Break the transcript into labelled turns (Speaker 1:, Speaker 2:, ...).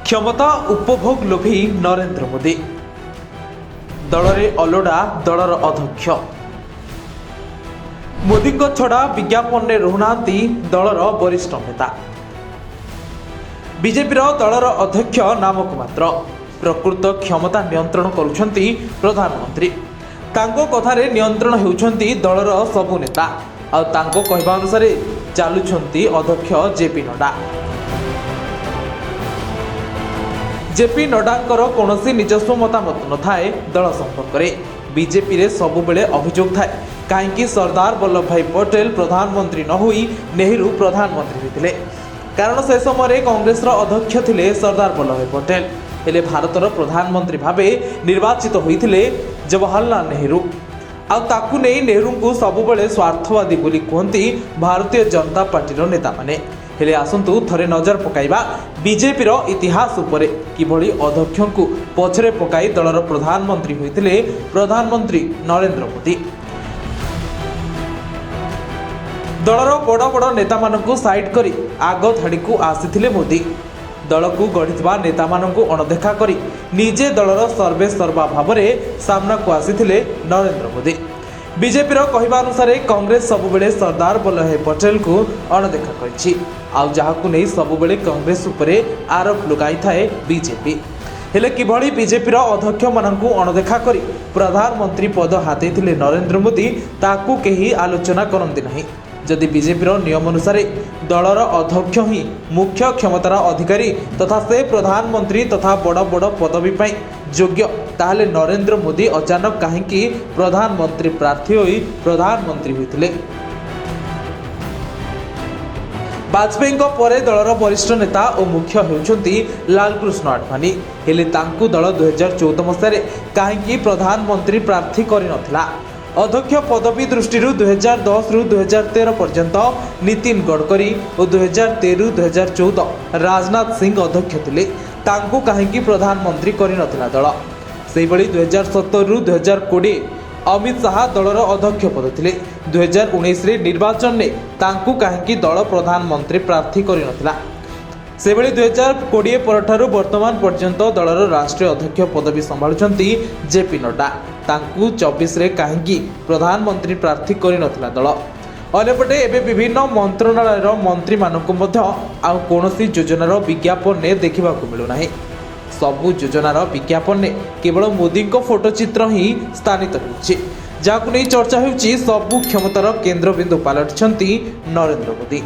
Speaker 1: क्षमता उपभोग लोभी नरेंद्र मोदी दलरे अलोड़ा दलर अध्यक्ष मोदी छड़ा विज्ञापन में रहुना दलर वरिष्ठ नेता बीजेपी दलर अध्यक्ष नामक मात्र प्रकृत क्षमता नियंत्रण करुछंती प्रधानमंत्री तांको कथारे नियंत्रण हेउछंती दलर सबु नेता आ तांको कहबा अनुसार चालुछंती अध्यक्ष जेपी नड्डा। जेपी नड्डांकर कौनसी निजस्व मतामत न थाए दल संपर्क में बीजेपी रे सबुबेले अभियोग थाए कहीं सरदार वल्लभ भाई पटेल प्रधानमंत्री न होई नेहरू प्रधानमंत्री होते कारण से समय कांग्रेस अध्यक्ष थिले सरदार वल्लभ भाई पटेल हेले भारतर प्रधानमंत्री भावे निर्वाचित होइथिले जवाहरलाल नेहरू आकु नहीं नेहरू को सबुबेले स्वार्थवादी बोली कहती भारतीय जनता पार्टी नेता माने हेले आसंतु थरे नजर पकाइबा बीजेपी इतिहास उपरे किभली अध्यक्ष को पछरे पकाई दलर प्रधानमंत्री होइथिले प्रधानमंत्री नरेंद्र मोदी। दलर बड़ बड़ नेता मानकु साइड करी आग धाड़ी को आसीथिले मोदी दल को गढ़िथिबा नेता मानकु अणदेखा करी निजे दलर सर्वे सर्वा भाव में सामना को आसीथिले नरेंद्र मोदी। बीजेपी कहवा अनुसार कांग्रेस सबुबेले सरदार वल्लभ भाई पटेल को अणदेखा करिछि आउ जाहाकु नै सबुबेले कांग्रेस उपरे आरोप लगाई थाए बीजेपी हेले किभली बीजेपी अध्यक्ष मानकु अणदेखा करी प्रधानमंत्री पद हातेइथिले नरेंद्र मोदी ताकु केही आलोचना करंती नाही। जदि बीजेपी नियम अनुसार दलर अध्यक्ष ही मुख्य क्षमतार अधिकारी तथा से प्रधानमंत्री तथा बड़ बड़ पदवी पाई योग्य ताहले नरेंद्र मोदी अचानक कहीं प्रधानमंत्री प्रार्थी होई प्रधानमंत्री होइथिले। वाजपेयी परे दलर वरिष्ठ नेता और मुख्य होउछंती लालकृष्ण आडवाणी हेले तांकु दल 2014 मसीह कहीं प्रधानमंत्री प्रार्थी करि नथिला। अध्यक्ष पदवी दृष्टि 2010 रु 2013 पर्यंत नितिन गडकरी और 2013-2014 राजनाथ सिंह अध्यक्ष थिले तांकु कहीं प्रधानमंत्री करि नथिला दल। सेहि भली 2017 रु 2020 अमित शाह दलर अध्यक्ष पद थिले 2019 रे निर्वाचन ने तांकु कहीं दल प्रधानमंत्री प्रार्थी करि नथिला। सेभली 2020 परठारु वर्तमान पर्यंत दलर राष्ट्रीय अध्यक्ष पदवी संभाळुछंती जेपी नड्डा तांकु 24 रे कहीं प्रधानमंत्री प्रार्थी करि नथिला दल। अन्यपटे एबे विभिन्न मंत्रणालयर मंत्री मानकु मध्य आउ कोनोसी योजनार विज्ञापन ने देखिबाकु मिलु नाही। सबु योजनार विज्ञापन ने केवल मोदी को फोटो चित्र ही स्थानित होछि जाकु नै चर्चा होछि सबु क्षमतार केंद्रबिंदु पालटिछंती नरेंद्र मोदी।